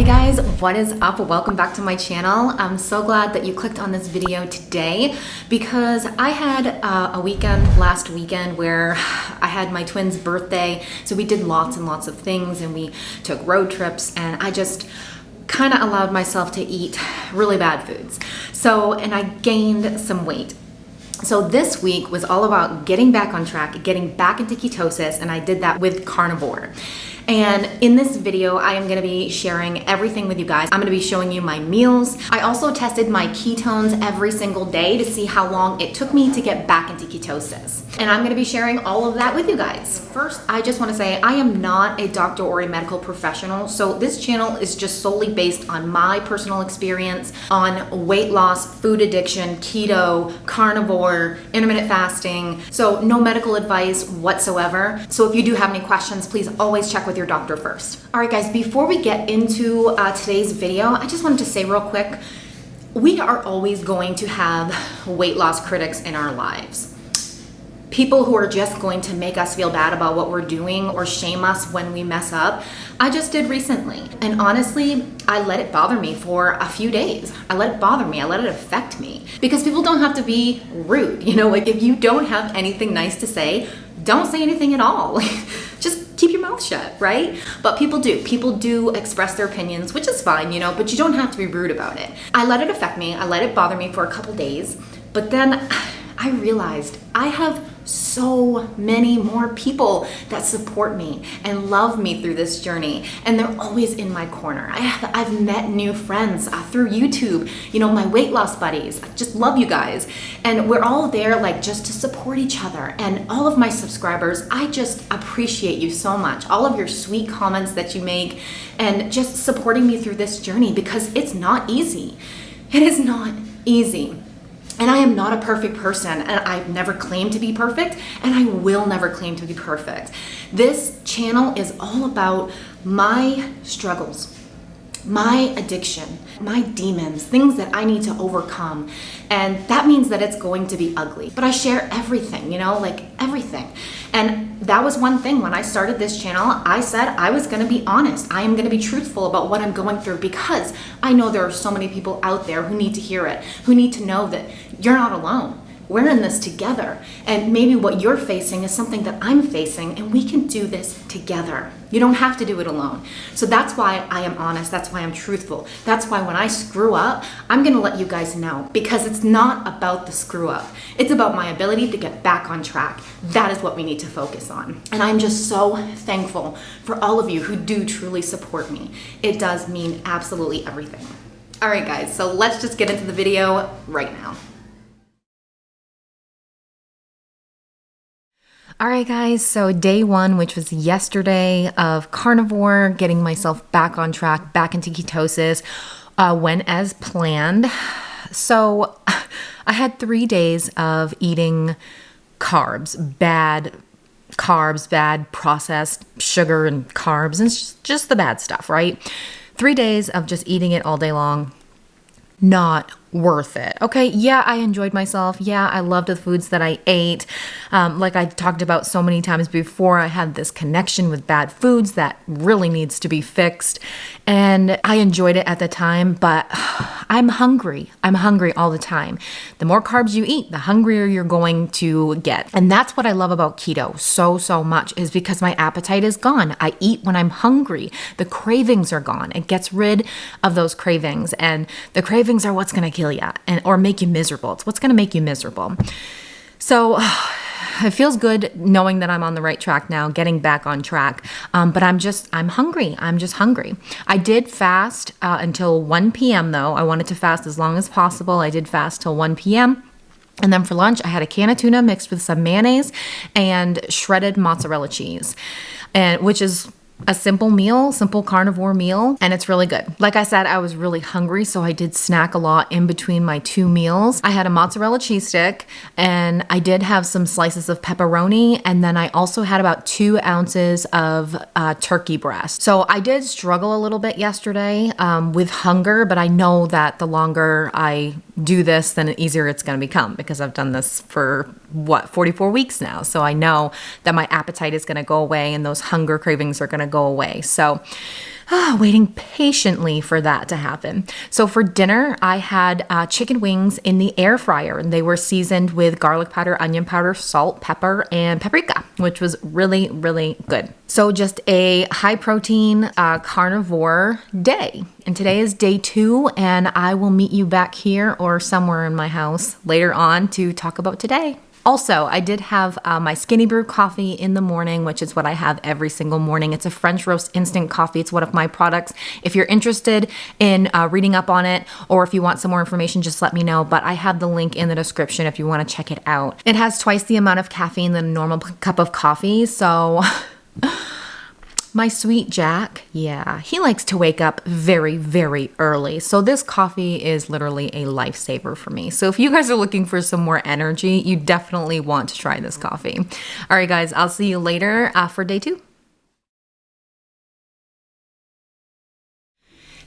guys, what is up? Welcome back to my channel. I'm so glad that you clicked on this video today because I had a weekend last weekend where I had my twins' birthday. So we did lots and lots of things and we took road trips, and I just kind of allowed myself to eat really bad foods. And I gained some weight. So this week was all about getting back on track, getting back into ketosis, and I did that with Carnivore. And in this video, I am going to be sharing everything with you guys. I'm going to be showing you my meals. I also tested my ketones every single day to see how long it took me to get back into ketosis. And I'm going to be sharing all of that with you guys. First, I just want to say I am not a doctor or a medical professional. So this channel is just solely based on my personal experience on weight loss, food addiction, keto, carnivore, intermittent fasting. So no medical advice whatsoever. So if you do have any questions, please always check with your doctor first. All right, guys, before we get into today's video, I just wanted to say real quick, we are always going to have weight loss critics in our lives. People who are just going to make us feel bad about what we're doing or shame us when we mess up. I just did recently. And honestly, I let it bother me for a few days. I let it bother me. I let it affect me. Because people don't have to be rude. You know, like if you don't have anything nice to say, don't say anything at all. Just keep your mouth shut, right? But people do. People do express their opinions, which is fine, you know, but you don't have to be rude about it. I let it affect me. I let it bother me for a couple days. But then I realized I have so many more people that support me and love me through this journey, and they're always in my corner. I've met new friends through YouTube, you know, my weight loss buddies. I just love you guys, and we're all there like just to support each other. And all of my subscribers, I just appreciate you so much. All of your sweet comments that you make and just supporting me through this journey, because it's not easy. It is not easy. And I am not a perfect person, and I've never claimed to be perfect, and I will never claim to be perfect. This channel is all about my struggles, my addiction, my demons, things that I need to overcome. And that means that it's going to be ugly. But I share everything, you know, like everything. And that was one thing when I started this channel. I said I was going to be honest. I am going to be truthful about what I'm going through, because I know there are so many people out there who need to hear it, who need to know that you're not alone. We're in this together. And maybe what you're facing is something that I'm facing, and we can do this together. You don't have to do it alone. So that's why I am honest. That's why I'm truthful. That's why when I screw up, I'm going to let you guys know, because it's not about the screw up. It's about my ability to get back on track. That is what we need to focus on. And I'm just so thankful for all of you who do truly support me. It does mean absolutely everything. All right, guys, so let's just get into the video right now. All right, guys, so day one, which was yesterday, of Carnivore, getting myself back on track, back into ketosis, went as planned. So I had 3 days of eating bad carbs, bad processed sugar and carbs, and it's just the bad stuff, right? 3 days of just eating it all day long. Not worth it. Okay, yeah, I enjoyed myself. Yeah, I loved the foods that I ate. Like I talked about so many times before, I had this connection with bad foods that really needs to be fixed. And I enjoyed it at the time, but I'm hungry. I'm hungry all the time. The more carbs you eat, the hungrier you're going to get. And that's what I love about keto so much, is because my appetite is gone. I eat when I'm hungry. The cravings are gone. It gets rid of those cravings, and the cravings are what's going to kill you or make you miserable. It's what's going to make you miserable. So it feels good knowing that I'm on the right track now, getting back on track. But I'm hungry. I'm just hungry. I did fast until 1 p.m. though. I wanted to fast as long as possible. I did fast till 1 p.m. And then for lunch, I had a can of tuna mixed with some mayonnaise and shredded mozzarella cheese, which is a simple meal, simple carnivore meal, and it's really good. Like I said, I was really hungry, so I did snack a lot in between my 2 meals. I had a mozzarella cheese stick, and I did have some slices of pepperoni, and then I also had about 2 ounces of turkey breast. So I did struggle a little bit yesterday with hunger, but I know that the longer I do this, then the easier it's going to become, because I've done this for 44 weeks now. So I know that my appetite is going to go away and those hunger cravings are going to go away. So Waiting patiently for that to happen. So for dinner, I had chicken wings in the air fryer, and they were seasoned with garlic powder, onion powder, salt, pepper, and paprika, which was really, really good. So just a high protein carnivore day. And today is day 2, and I will meet you back here or somewhere in my house later on to talk about today. Also, I did have my Skinny Brew coffee in the morning, which is what I have every single morning. It's a French roast instant coffee. It's one of my products. If you're interested in reading up on it, or if you want some more information, just let me know. But I have the link in the description if you want to check it out. It has twice the amount of caffeine than a normal cup of coffee. So my sweet Jack, yeah, he likes to wake up very, very early. So this coffee is literally a lifesaver for me. So if you guys are looking for some more energy, you definitely want to try this coffee. All right, guys, I'll see you later for day 2.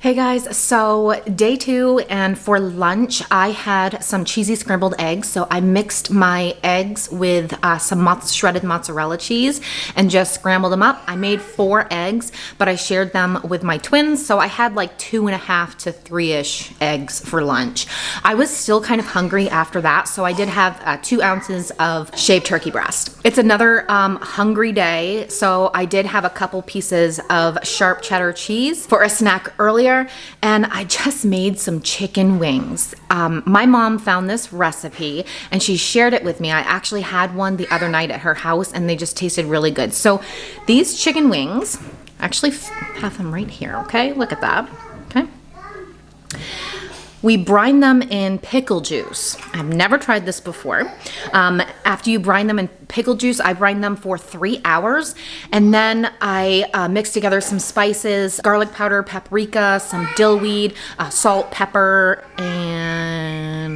Hey guys, so day 2, and for lunch I had some cheesy scrambled eggs. So I mixed my eggs with some shredded mozzarella cheese and just scrambled them up. I made 4 eggs, but I shared them with my twins, so I had like 2.5 to 3-ish eggs for lunch. I was still kind of hungry after that, so I did have 2 ounces of shaved turkey breast. It's another hungry day, so I did have a couple pieces of sharp cheddar cheese for a snack earlier. And I just made some chicken wings. My mom found this recipe and she shared it with me. I actually had one the other night at her house and they just tasted really good. So these chicken wings, I actually have them right here, okay? Look at that, okay? We brine them in pickle juice. I've never tried this before. After you brine them in pickle juice, I brine them for 3 hours. And then I mix together some spices, garlic powder, paprika, some dill weed, salt, pepper, and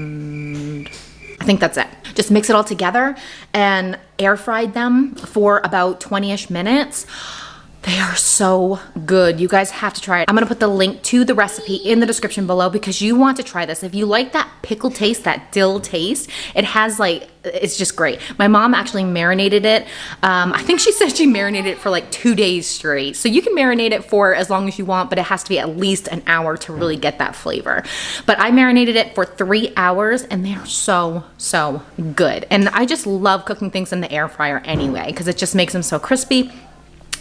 I think that's it. Just mix it all together and air fried them for about 20-ish minutes. They are so good. You guys have to try it. I'm gonna put the link to the recipe in the description below because you want to try this. If you like that pickle taste, that dill taste, it has like, it's just great. My mom actually marinated it. I think she said she marinated it for like 2 days straight. So you can marinate it for as long as you want, but it has to be at least an hour to really get that flavor. But I marinated it for 3 hours and they are so, so good. And I just love cooking things in the air fryer anyway because it just makes them so crispy.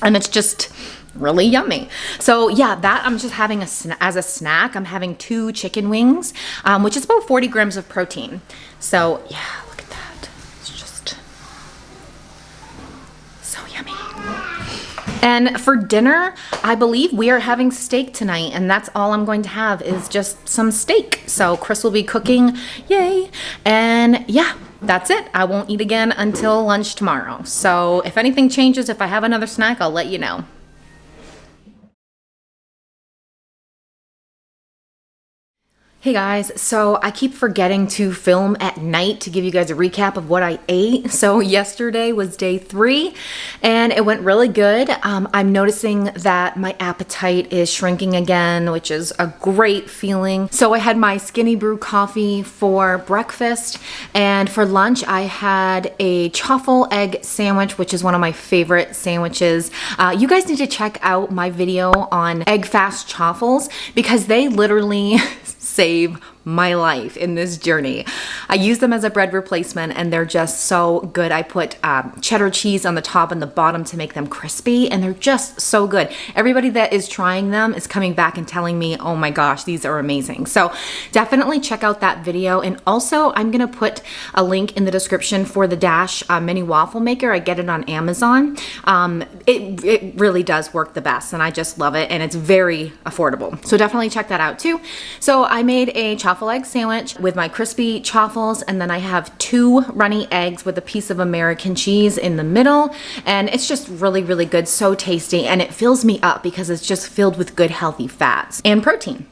And it's just really yummy. So yeah, that I'm just having as a snack. I'm having 2 chicken wings, which is about 40 grams of protein. So yeah, look at that. It's just so yummy. And for dinner, I believe we are having steak tonight, and that's all I'm going to have is just some steak. So Chris will be cooking, yay. And yeah, that's it. I won't eat again until lunch tomorrow. So if anything changes, if I have another snack, I'll let you know. Hey guys, so I keep forgetting to film at night to give you guys a recap of what I ate. So yesterday was day 3 and it went really good. I'm noticing that my appetite is shrinking again, which is a great feeling. So I had my Skinny Brew coffee for breakfast, and for lunch I had a truffle egg sandwich, which is one of my favorite sandwiches. You guys need to check out my video on egg fast truffles because they literally save my life in this journey. I use them as a bread replacement and they're just so good. I put cheddar cheese on the top and the bottom to make them crispy, and they're just so good. Everybody that is trying them is coming back and telling me, oh my gosh, these are amazing. So definitely check out that video. And also I'm gonna put a link in the description for the Dash mini waffle maker. I get it on Amazon. It really does work the best and I just love it, and it's very affordable. So definitely check that out too. So I made a truffle egg sandwich with my crispy truffles, and then I have 2 runny eggs with a piece of American cheese in the middle, and it's just really, really good, so tasty, and it fills me up because it's just filled with good healthy fats and protein.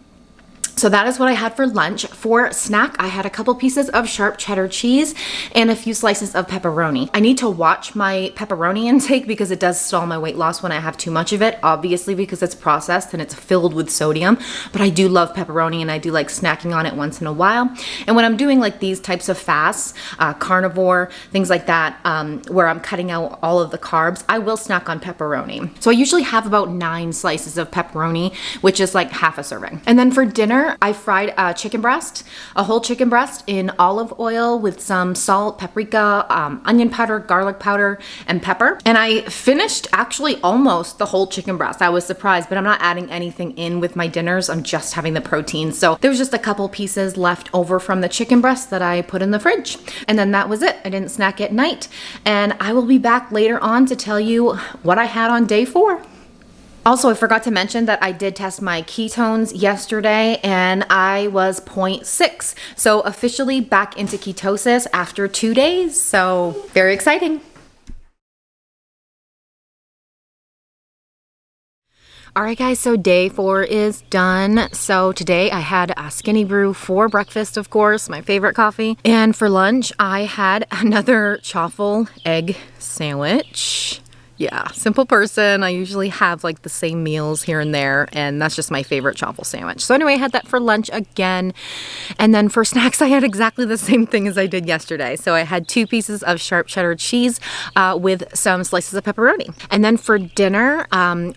So that is what I had for lunch. For snack, I had a couple pieces of sharp cheddar cheese and a few slices of pepperoni. I need to watch my pepperoni intake because it does stall my weight loss when I have too much of it, obviously because it's processed and it's filled with sodium. But I do love pepperoni and I do like snacking on it once in a while. And when I'm doing like these types of fasts, carnivore, things like that, where I'm cutting out all of the carbs, I will snack on pepperoni. So I usually have about 9 slices of pepperoni, which is like half a serving. And then for dinner, I fried a chicken breast, a whole chicken breast in olive oil with some salt, paprika, onion powder, garlic powder, and pepper. And I finished actually almost the whole chicken breast. I was surprised, but I'm not adding anything in with my dinners. I'm just having the protein. So there was just a couple pieces left over from the chicken breast that I put in the fridge. And then that was it. I didn't snack at night. And I will be back later on to tell you what I had on day 4. Also, I forgot to mention that I did test my ketones yesterday and I was 0.6. So officially back into ketosis after 2 days. So very exciting. All right, guys, so day 4 is done. So today I had a skinny brew for breakfast, of course, my favorite coffee. And for lunch, I had another chaffle egg sandwich. Yeah, simple person. I usually have like the same meals here and there, and that's just my favorite chaffle sandwich. So anyway, I had that for lunch again. And then for snacks, I had exactly the same thing as I did yesterday. So I had 2 pieces of sharp cheddar cheese with some slices of pepperoni. And then for dinner,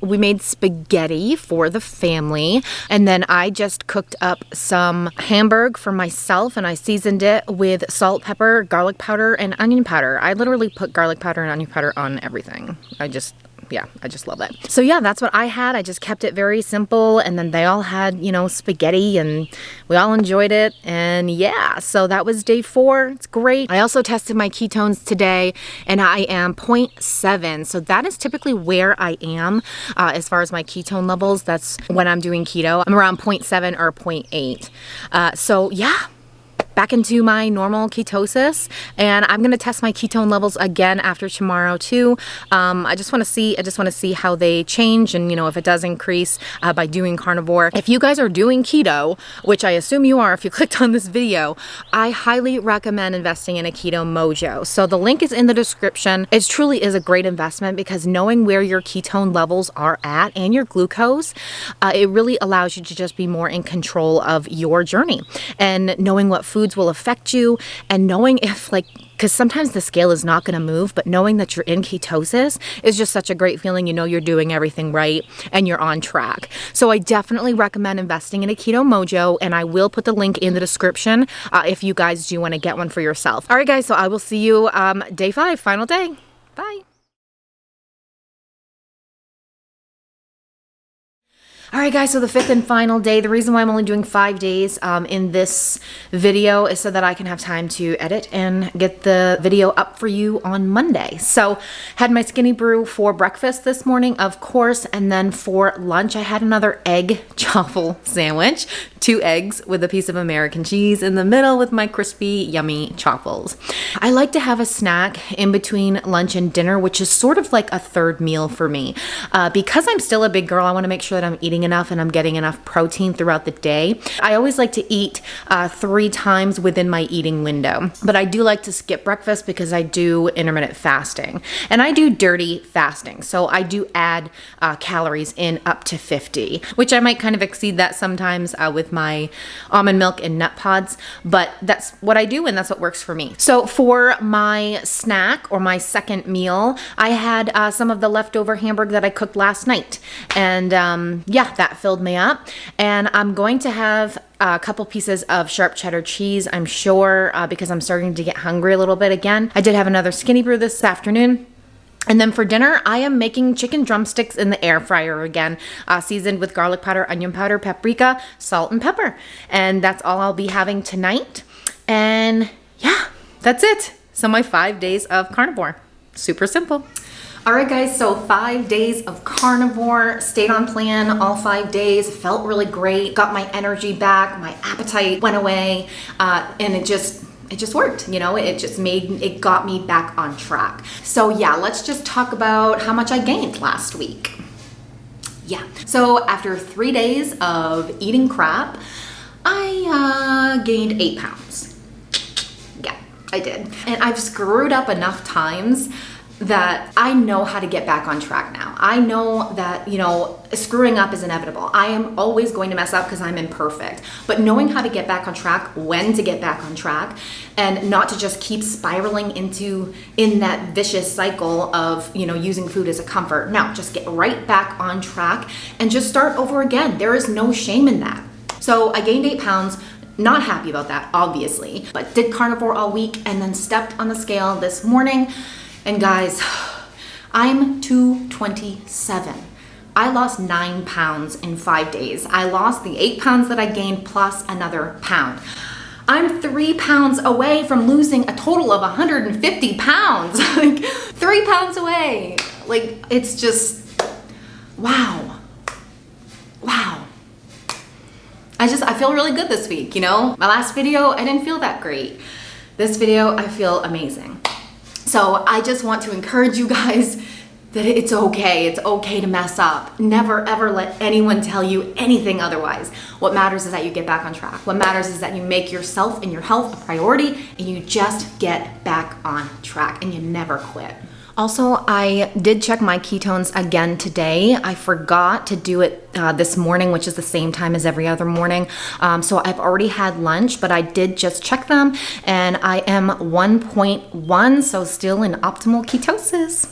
we made spaghetti for the family. And then I just cooked up some hamburg for myself, and I seasoned it with salt, pepper, garlic powder, and onion powder. I literally put garlic powder and onion powder on everything. I just love it. So yeah, that's what I had. I just kept it very simple, and then they all had, you know, spaghetti, and we all enjoyed it. And yeah, so that was day 4. It's great. I also tested my ketones today, and I am 0.7. So that is typically where I am as far as my ketone levels. That's when I'm doing keto. I'm around 0.7 or 0.8. So yeah, back into my normal ketosis, and I'm gonna test my ketone levels again after tomorrow too. I just want to see how they change, and you know, if it does increase by doing carnivore. If you guys are doing keto, which I assume you are if you clicked on this video, I highly recommend investing in a keto mojo. So the link is in the description. It truly is a great investment because knowing where your ketone levels are at and your glucose, it really allows you to just be more in control of your journey, and knowing what foods will affect you, and knowing if because sometimes the scale is not going to move, but knowing that you're in ketosis is just such a great feeling. You know you're doing everything right and you're on track. So I definitely recommend investing in a keto mojo, and I will put the link in the description if you guys do want to get one for yourself. All right, guys, so I will see you day 5, final day. Bye. All right, guys, so the 5th and final day. The reason why I'm only doing 5 days in this video is so that I can have time to edit and get the video up for you on Monday. So had my skinny brew for breakfast this morning, of course, and then for lunch, I had another egg chaffle sandwich, 2 eggs with a piece of American cheese in the middle with my crispy, yummy chaffles. I like to have a snack in between lunch and dinner, which is sort of like a third meal for me. Because I'm still a big girl, I want to make sure that I'm eating enough and I'm getting enough protein throughout the day. I always like to eat 3 times within my eating window, but I do like to skip breakfast because I do intermittent fasting, and I do dirty fasting. So I do add calories in up to 50, which I might kind of exceed that sometimes with my almond milk and nut pods, but that's what I do and that's what works for me. So for my snack or my second meal, I had some of the leftover hamburger that I cooked last night, and yeah, that filled me up. And I'm going to have a couple pieces of sharp cheddar cheese, I'm sure, because I'm starting to get hungry a little bit again. I did have another skinny brew this afternoon. And then for dinner, I am making chicken drumsticks in the air fryer again, seasoned with garlic powder, onion powder, paprika, salt, and pepper. And that's all I'll be having tonight. And yeah, that's it. So my 5 days of carnivore. Super simple. All right, guys, so 5 days of carnivore, stayed on plan all 5 days, felt really great, got my energy back, my appetite went away, and it just worked, you know, it got me back on track. So yeah, let's just talk about how much I gained last week. Yeah, so after 3 days of eating crap, I gained 8 pounds. Yeah, I did. And I've screwed up enough times that I know how to get back on track now. I know that, you know, screwing up is inevitable. I am always going to mess up because I'm imperfect. But knowing how to get back on track, when to get back on track, and not to just keep spiraling in that vicious cycle of, you know, using food as a comfort. No, just get right back on track and just start over again. There is no shame in that. So I gained 8 pounds. Not happy about that, obviously, but did carnivore all week and then stepped on the scale this morning. And guys, I'm 227. I lost 9 pounds in 5 days. I lost the 8 pounds that I gained plus another pound. I'm 3 pounds away from losing a total of 150 pounds. Like 3 pounds away. Like, it's just, wow. Wow. I feel really good this week, you know? My last video, I didn't feel that great. This video, I feel amazing. So I just want to encourage you guys that it's okay. It's okay to mess up. Never ever let anyone tell you anything otherwise. What matters is that you get back on track. What matters is that you make yourself and your health a priority and you just get back on track and you never quit. Also, I did check my ketones again today. I forgot to do it this morning, which is the same time as every other morning. So I've already had lunch, but I did just check them and I am 1.1, so still in optimal ketosis.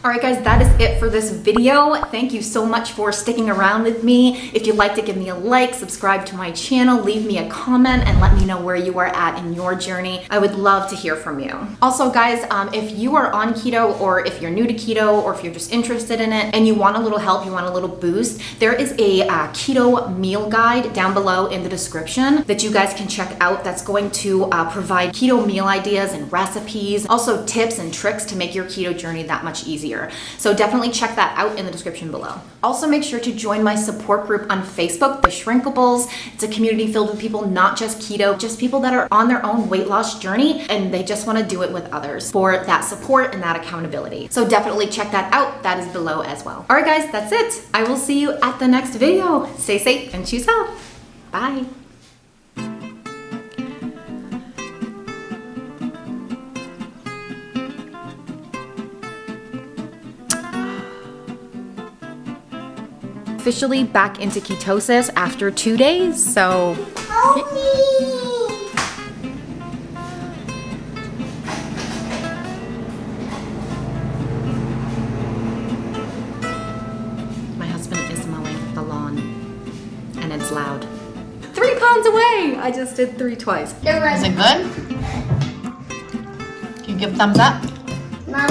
All right, guys, that is it for this video. Thank you so much for sticking around with me. If you'd like to give me a like, subscribe to my channel, leave me a comment, and let me know where you are at in your journey. I would love to hear from you. Also, guys, if you are on keto or if you're new to keto or if you're just interested in it and you want a little help, you want a little boost, there is a keto meal guide down below in the description that you guys can check out that's going to provide keto meal ideas and recipes, also tips and tricks to make your keto journey that much easier. So definitely check that out in the description below. Also, make sure to join my support group on Facebook, The Shrinkables. It's a community filled with people not just keto, just people that are on their own weight loss journey and they just want to do it with others for that support and that accountability. So definitely check that out. That is below as well. All right, guys, that's it. I will see you at the next video. Stay safe and choose health. Bye. Officially back into ketosis after 2 days, so Help me! my husband is mowing the lawn and it's loud. 3 pounds away! I just did 3 twice. Is it good? Can you give thumbs up? Mom.